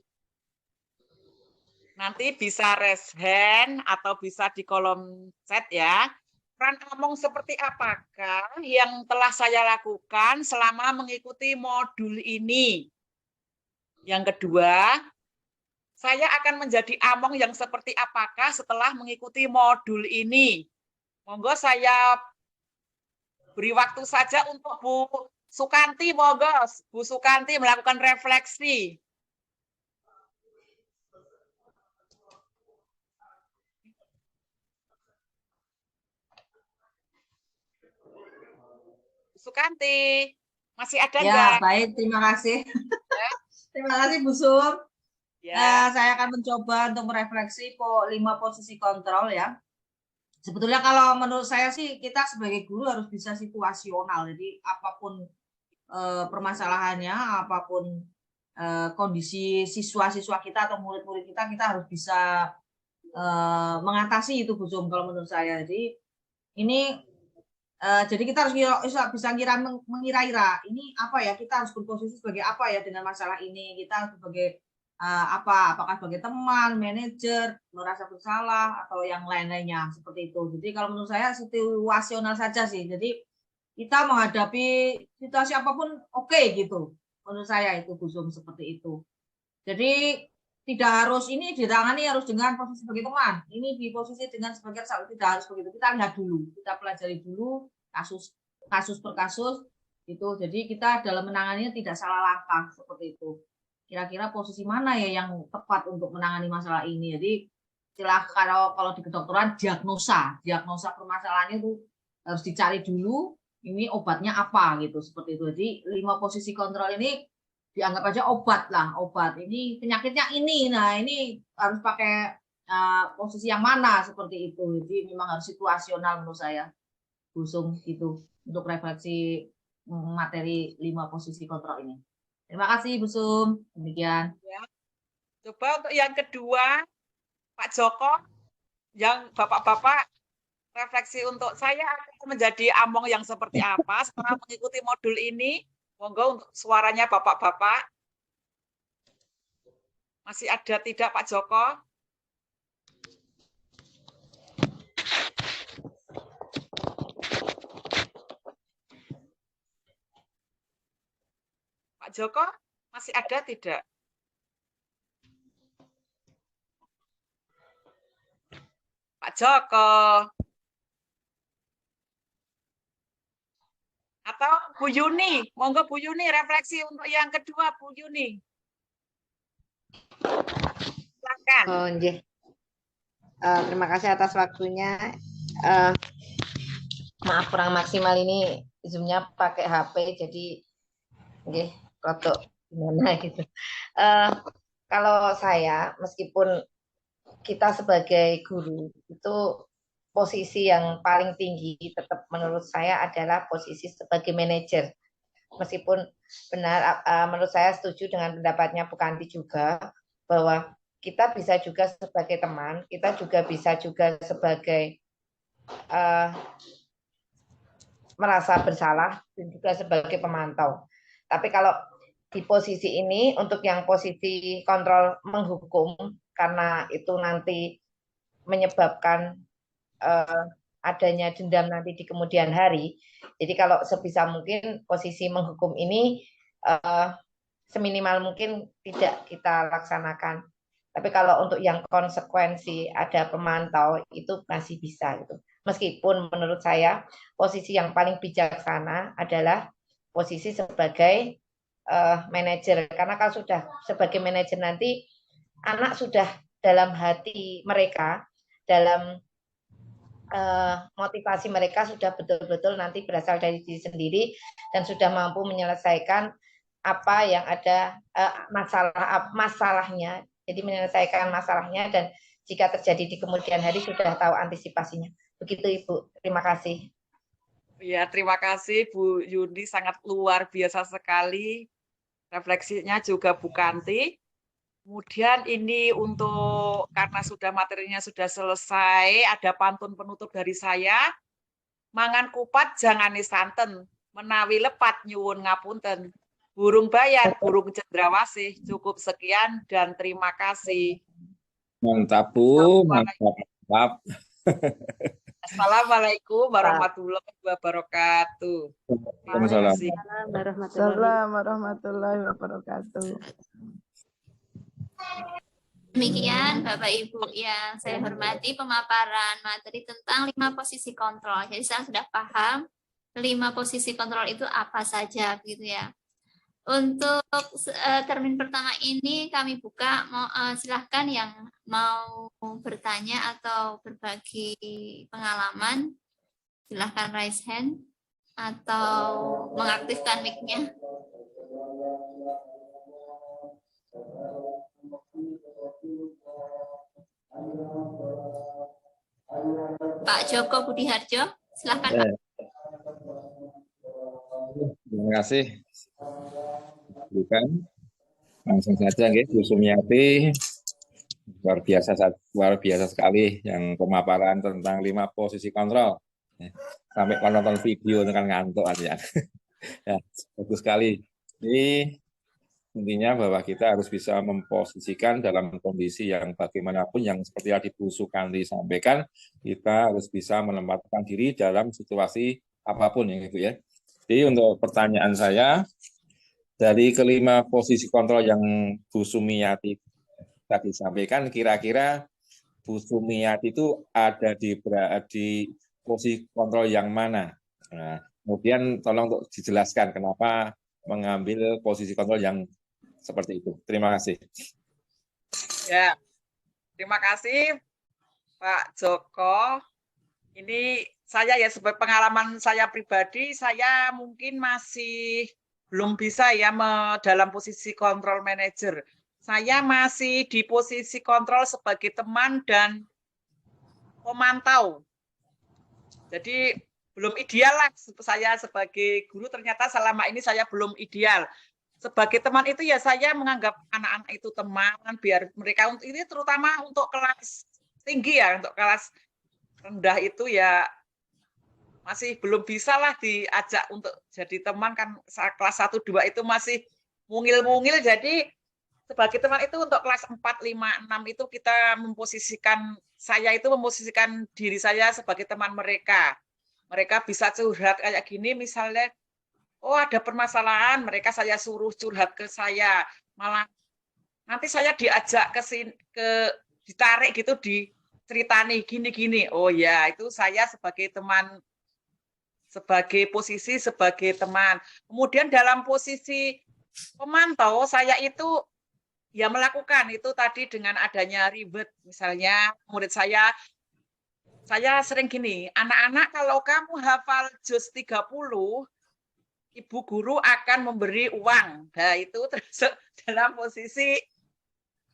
Nanti bisa raise hand atau bisa di kolom chat ya. peran Among seperti apakah yang telah saya lakukan selama mengikuti modul ini? Yang kedua, saya akan menjadi Among yang seperti apakah setelah mengikuti modul ini? Monggo saya beri waktu saja untuk Bu Sukanti, monggo Bu Sukanti melakukan refleksi. Sukanti, masih ada Ya, enggak? baik, terima kasih. Ya. Terima kasih Bu Sum. Ya. Saya akan mencoba untuk merefleksi 5 posisi kontrol ya. Sebetulnya kalau menurut saya sih kita sebagai guru harus bisa situasional. Jadi apapun permasalahannya, apapun kondisi siswa-siswa kita atau murid-murid kita harus bisa mengatasi itu Bu Sum kalau menurut saya. Jadi ini jadi kita harus bisa mengira-ira ini apa ya, kita harus berposisi sebagai apa ya dengan masalah ini, kita harus sebagai apakah sebagai teman, manajer, merasa bersalah atau yang lain-lainnya seperti itu. Jadi kalau menurut saya situasional saja sih. Jadi kita menghadapi situasi apapun oke gitu. Menurut saya itu Bu Sum seperti itu. Jadi tidak harus ini ditangani harus dengan posisi sebagai teman. Ini di posisi dengan sebagai sahabat, tidak harus begitu. Kita lihat dulu, kita pelajari dulu kasus per kasus itu. Jadi kita dalam menanganinya tidak salah langkah seperti itu. Kira-kira posisi mana ya yang tepat untuk menangani masalah ini. Jadi istilah kalau di kedokteran diagnosa permasalahannya itu harus dicari dulu. Ini obatnya apa gitu seperti itu. Jadi 5 posisi kontrol ini dianggap aja obat. Ini penyakitnya ini. Nah, ini harus pakai posisi yang mana seperti itu. Jadi memang harus situasional menurut saya. Busung gitu untuk refleksi materi 5 posisi kontrol ini. Terima kasih Bu Sum. Demikian. Ya. Coba untuk yang kedua, Pak Joko, yang Bapak-bapak refleksi untuk saya akan menjadi Among yang seperti apa setelah mengikuti modul ini. Monggo untuk suaranya Bapak-bapak. Masih ada tidak Pak Joko? Pak Joko masih ada tidak? Pak Joko. Atau Bu Yuni, monggo Bu Yuni refleksi untuk yang kedua Bu Yuni. Silakan. Oh, terima kasih atas waktunya. Maaf kurang maksimal ini Zoom-nya pakai HP jadi rotok gimana gitu. Kalau saya meskipun kita sebagai guru itu posisi yang paling tinggi tetap menurut saya adalah posisi sebagai manajer. Meskipun benar menurut saya setuju dengan pendapatnya Bu Kanti juga bahwa kita bisa juga sebagai teman, kita juga bisa juga sebagai merasa bersalah dan juga sebagai pemantau. Tapi kalau di posisi ini untuk yang posisi kontrol menghukum karena itu nanti menyebabkan adanya dendam nanti di kemudian hari. Jadi kalau sebisa mungkin posisi menghukum ini seminimal mungkin tidak kita laksanakan. Tapi kalau untuk yang konsekuensi ada pemantau itu masih bisa gitu. Meskipun menurut saya posisi yang paling bijaksana adalah posisi sebagai manajer. Karena kalau sudah sebagai manajer nanti anak sudah dalam hati mereka, dalam motivasi mereka sudah betul-betul nanti berasal dari diri sendiri dan sudah mampu menyelesaikan apa yang ada masalahnya. Jadi menyelesaikan masalahnya dan jika terjadi di kemudian hari sudah tahu antisipasinya. Begitu Ibu. Terima kasih. Ya, terima kasih Bu Yuni, sangat luar biasa sekali. Refleksinya juga Bu Kanti. Kemudian ini untuk karena sudah materinya sudah selesai, ada pantun penutup dari saya. Mangan kupat jangan santen, menawi lepat nyuwun ngapunten. Burung bayar, burung cendrawasih. Cukup sekian dan terima kasih. Mantap Bu, mantap. Assalamualaikum warahmatullahi wabarakatuh. Terima Waalaikumsalam. kasih. Assalamualaikum warahmatullahi wabarakatuh. Demikian Bapak Ibu yang saya hormati pemaparan materi tentang 5 posisi kontrol. Jadi saya sudah paham 5 posisi kontrol itu apa saja gitu ya. Untuk termin pertama ini kami buka, silahkan yang mau bertanya atau berbagi pengalaman, silahkan raise hand atau mengaktifkan mic-nya. Pak Joko Budiharjo, silahkan Pak. Terima kasih. Bukan. Langsung saja, Bu Sumiati. Luar biasa sekali yang pemaparan tentang 5 posisi kontrol. Sampai kalau nonton video kan ngantuk aja. Ya, bagus sekali. Jadi intinya bahwa kita harus bisa memposisikan dalam kondisi yang bagaimanapun yang seperti tadi Bu Sukanti sampaikan, kita harus bisa menempatkan diri dalam situasi apapun ya Ibu ya. Jadi untuk pertanyaan saya, dari kelima posisi kontrol yang Bu Sumiati tadi sampaikan, kira-kira Bu Sumiati itu ada di posisi kontrol yang mana? Nah, kemudian tolong untuk dijelaskan kenapa mengambil posisi kontrol yang seperti itu. Terima kasih. Ya, terima kasih Pak Joko. Ini saya ya sebagai pengalaman saya pribadi, saya mungkin masih belum bisa ya dalam posisi kontrol manager. Saya masih di posisi kontrol sebagai teman dan pemantau. Jadi belum ideal lah saya sebagai guru, ternyata selama ini saya belum ideal. Sebagai teman itu ya saya menganggap anak-anak itu teman, biar mereka ini terutama untuk kelas tinggi ya, untuk kelas rendah itu ya masih belum bisa lah diajak untuk jadi teman, kan kelas 1, 2 itu masih mungil-mungil. Jadi sebagai teman itu untuk kelas 4, 5, 6 itu kita memposisikan diri saya sebagai teman mereka. Mereka bisa curhat kayak gini misalnya, oh ada permasalahan, mereka saya suruh curhat ke saya, malah nanti saya diajak ditarik gitu, diceritani gini-gini. Oh ya, itu saya sebagai teman, sebagai posisi sebagai teman. Kemudian dalam posisi pemantau, saya itu ya melakukan itu tadi dengan adanya ribet, misalnya murid saya sering gini, anak-anak kalau kamu hafal juz 30, ibu guru akan memberi uang. Nah, itu termasuk dalam posisi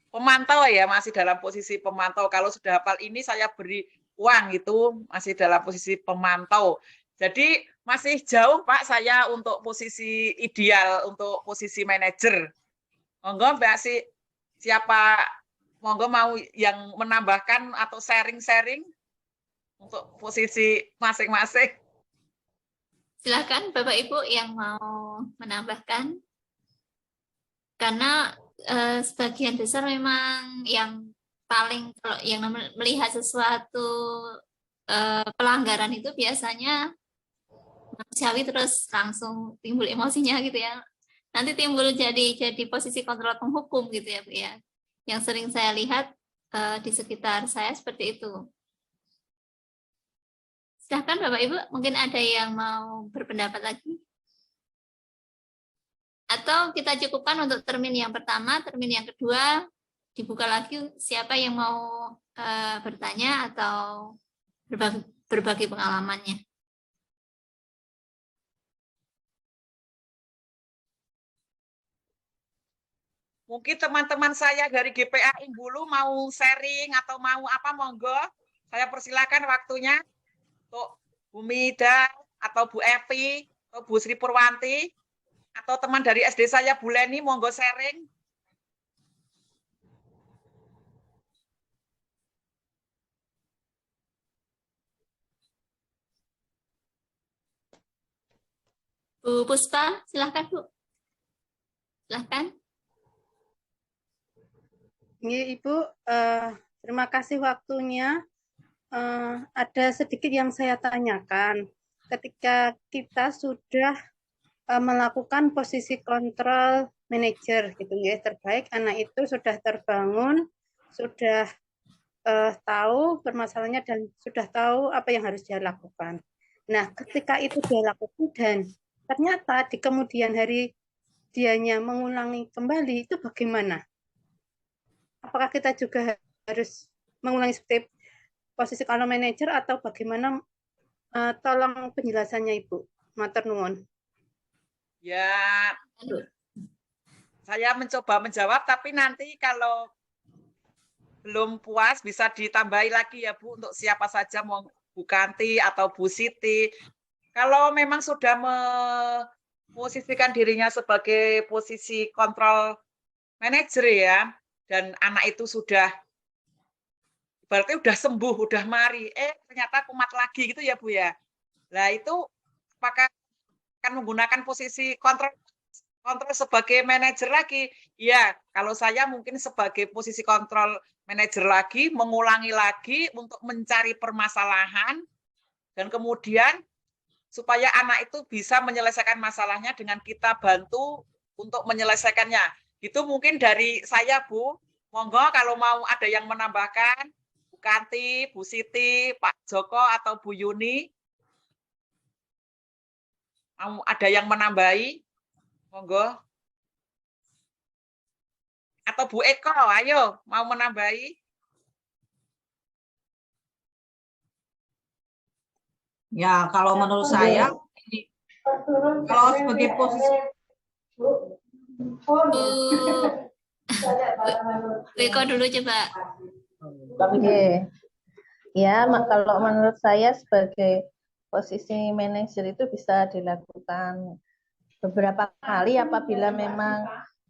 pemantau ya, masih dalam posisi pemantau. Kalau sudah hafal ini saya beri uang, itu masih dalam posisi pemantau. Jadi masih jauh Pak saya untuk posisi ideal, untuk posisi manajer. Monggo Mbak siapa monggo mau yang menambahkan atau sharing-sharing untuk posisi masing-masing. Silakan Bapak Ibu yang mau menambahkan. Karena sebagian besar memang yang paling kalau yang melihat sesuatu pelanggaran itu biasanya manusiawi, terus langsung timbul emosinya gitu ya. Nanti timbul jadi posisi kontrol penghukum gitu ya Bu ya. Yang sering saya lihat di sekitar saya seperti itu. Silahkan Bapak Ibu, mungkin ada yang mau berpendapat lagi? Atau kita cukupkan untuk termin yang pertama, termin yang kedua dibuka lagi siapa yang mau bertanya atau berbagi pengalamannya. Mungkin teman-teman saya dari GPA Inggulu mau sharing atau mau apa, monggo. Saya persilakan waktunya. Untuk Bu Mida atau Bu Evi atau Bu Sri Purwanti atau teman dari SD saya Bu Leni, monggo sharing. Bu Puspa, silahkan Bu. Silahkan. Ibu, terima kasih waktunya. ada sedikit yang saya tanyakan. Ketika kita sudah melakukan posisi kontrol manajer gitu ya, terbaik anak itu sudah terbangun, sudah tahu permasalahannya dan sudah tahu apa yang harus dia lakukan. Nah, ketika itu dia lakukan dan ternyata di kemudian hari dianya mengulangi kembali, itu bagaimana? Apakah kita juga harus mengulangi seperti posisi kontrol manajer atau bagaimana? Tolong penjelasannya Ibu. Matur nuwun. Ya, saya mencoba menjawab, tapi nanti kalau belum puas bisa ditambahi lagi ya Bu, untuk siapa saja, mau Bu Kanti atau Bu Siti. Kalau memang sudah memposisikan dirinya sebagai posisi kontrol manajer ya, dan anak itu sudah berarti udah sembuh, udah mari, ternyata kumat lagi gitu ya Bu ya. Nah itu apakah akan menggunakan posisi kontrol sebagai manajer lagi? Ya, kalau saya mungkin sebagai posisi kontrol manajer lagi, mengulangi lagi untuk mencari permasalahan, dan kemudian supaya anak itu bisa menyelesaikan masalahnya dengan kita bantu untuk menyelesaikannya. Itu mungkin dari saya Bu. Monggo kalau mau ada yang menambahkan, Bu Kanti, Bu Siti, Pak Joko, atau Bu Yuni. Mau ada yang menambahi? Monggo. Atau Bu Eko, ayo mau menambahi? Ya, kalau menurut saya, kalau sebagai posisi Bu Eko dulu coba. Oke. Ya, kalau menurut saya sebagai posisi manajer itu bisa dilakukan beberapa kali apabila memang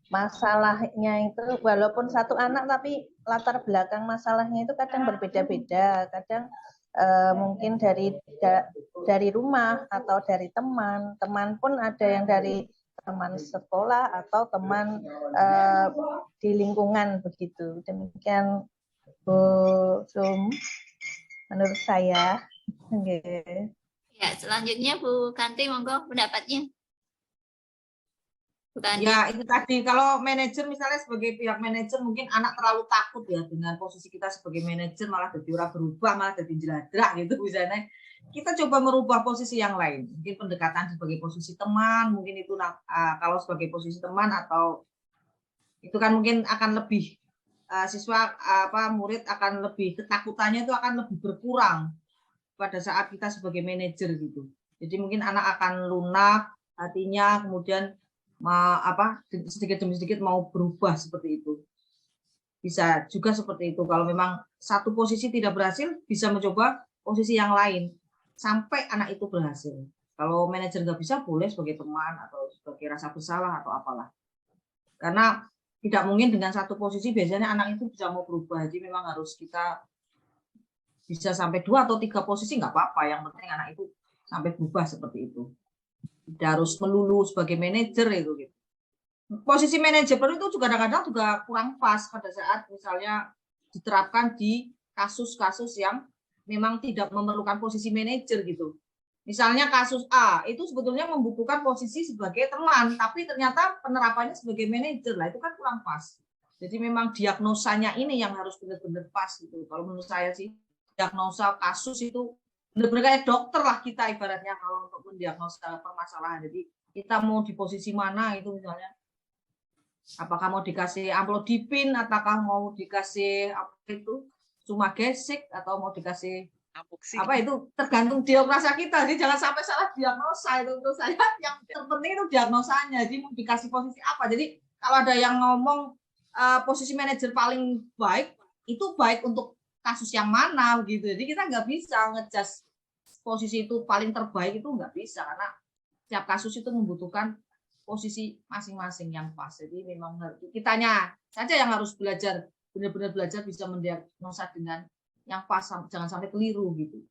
masalahnya itu walaupun satu anak tapi latar belakang masalahnya itu kadang berbeda-beda, kadang mungkin dari rumah atau dari teman pun ada yang dari teman sekolah atau teman di lingkungan begitu. Demikian Bu Sum, menurut saya. Okay. Ya, selanjutnya Bu Kanti, monggo pendapatnya. Bu Kanti. Ya, itu tadi kalau manajer misalnya sebagai pihak manajer mungkin anak terlalu takut ya dengan posisi kita sebagai manajer, malah jadi orang berubah, malah jadi jeladrak gitu misalnya. Kita coba merubah posisi yang lain, mungkin pendekatan sebagai posisi teman, mungkin itu kalau sebagai posisi teman, atau itu kan mungkin akan lebih siswa murid akan lebih, ketakutannya itu akan lebih berkurang pada saat kita sebagai manajer gitu. Jadi mungkin anak akan lunak hatinya, kemudian sedikit demi sedikit mau berubah seperti itu. Bisa juga seperti itu. Kalau memang satu posisi tidak berhasil, bisa mencoba posisi yang lain sampai anak itu berhasil. Kalau manajer nggak bisa, boleh sebagai teman atau sebagai rasa bersalah atau apalah. Karena tidak mungkin dengan satu posisi, biasanya anak itu bisa mau berubah. Jadi memang harus kita bisa sampai 2 atau 3 posisi nggak apa-apa. Yang penting anak itu sampai berubah seperti itu. Tidak harus melulu sebagai manajer itu. Gitu. Posisi manajer itu juga kadang-kadang juga kurang pas pada saat misalnya diterapkan di kasus-kasus yang memang tidak memerlukan posisi manajer gitu. Misalnya kasus A itu sebetulnya membutuhkan posisi sebagai teman, tapi ternyata penerapannya sebagai manajer lah, itu kan kurang pas. Jadi memang diagnosanya ini yang harus benar-benar pas gitu. Kalau menurut saya sih diagnosa kasus itu benar-benar kayak dokter lah kita ibaratnya kalau untuk mendiagnosa permasalahan. Jadi kita mau di posisi mana itu misalnya, apakah mau dikasih amlodipin, ataukah mau dikasih apa itu cuma gesek, atau mau dikasih apa itu, tergantung diagnosa kita. Jadi jangan sampai salah diagnosa itu. Menurut saya yang terpenting itu diagnosanya. Jadi mau dikasih posisi apa. Jadi kalau ada yang ngomong posisi manajer paling baik, itu baik untuk kasus yang mana gitu. Jadi kita nggak bisa ngejudge posisi itu paling terbaik, itu nggak bisa, karena setiap kasus itu membutuhkan posisi masing-masing yang pas. Jadi memang kitanya saja yang harus belajar, benar-benar belajar bisa mendiagnosa dengan yang pas, jangan sampai keliru gitu.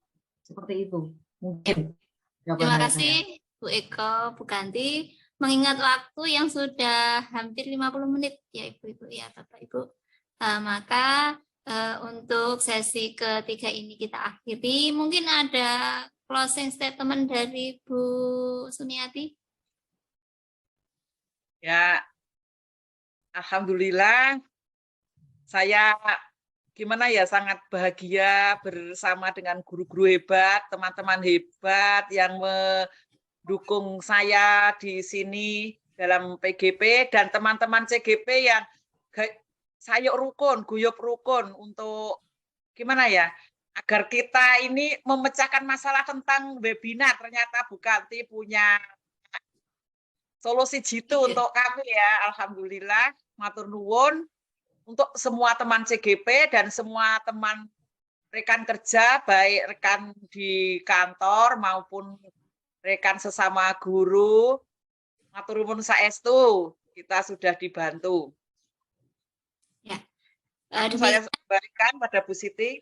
Seperti itu mungkin. Terima kasih Bu Eko, Bu Kanti. Mengingat waktu yang sudah hampir 50 menit ya Ibu-ibu ya Bapak Ibu, maka untuk sesi ketiga ini kita akhiri. Mungkin ada closing statement dari Bu Sumiati. Ya, alhamdulillah saya gimana ya, sangat bahagia bersama dengan guru-guru hebat, teman-teman hebat yang mendukung saya di sini dalam PGP, dan teman-teman CGP yang sayuk rukun, guyup rukun untuk gimana ya, agar kita ini memecahkan masalah tentang webinar. Ternyata Bu Kanti punya solusi jitu untuk kami ya. Alhamdulillah, matur nuwun untuk semua teman CGP dan semua teman rekan kerja, baik rekan di kantor maupun rekan sesama guru. Matur nuwun saestu, kita sudah dibantu. Saya berikan pada Bu Siti.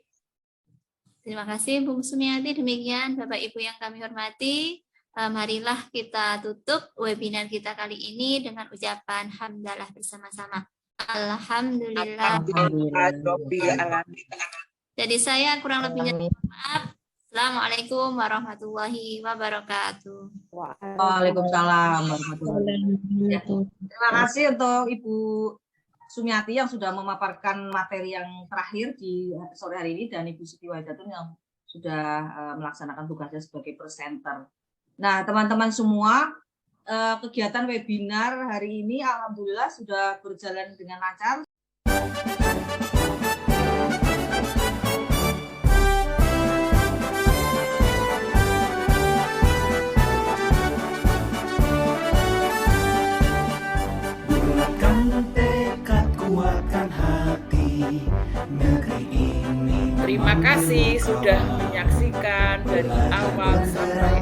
Terima kasih Bu Sumiati. Demikian Bapak Ibu yang kami hormati, marilah kita tutup webinar kita kali ini dengan ucapan hamdalah bersama-sama. Alhamdulillah. Jadi saya kurang lebihnya maaf. Assalamualaikum warahmatullahi wabarakatuh. Waalaikumsalam warahmatullahi wabarakatuh. Terima kasih untuk Ibu Sumiati yang sudah memaparkan materi yang terakhir di sore hari ini, dan Ibu Siti Wahidatun yang sudah melaksanakan tugasnya sebagai presenter. Nah, teman-teman semua, kegiatan webinar hari ini alhamdulillah sudah berjalan dengan lancar. Kuatkan hati, negeri ini. Terima kasih sudah menyaksikan dari awal sampai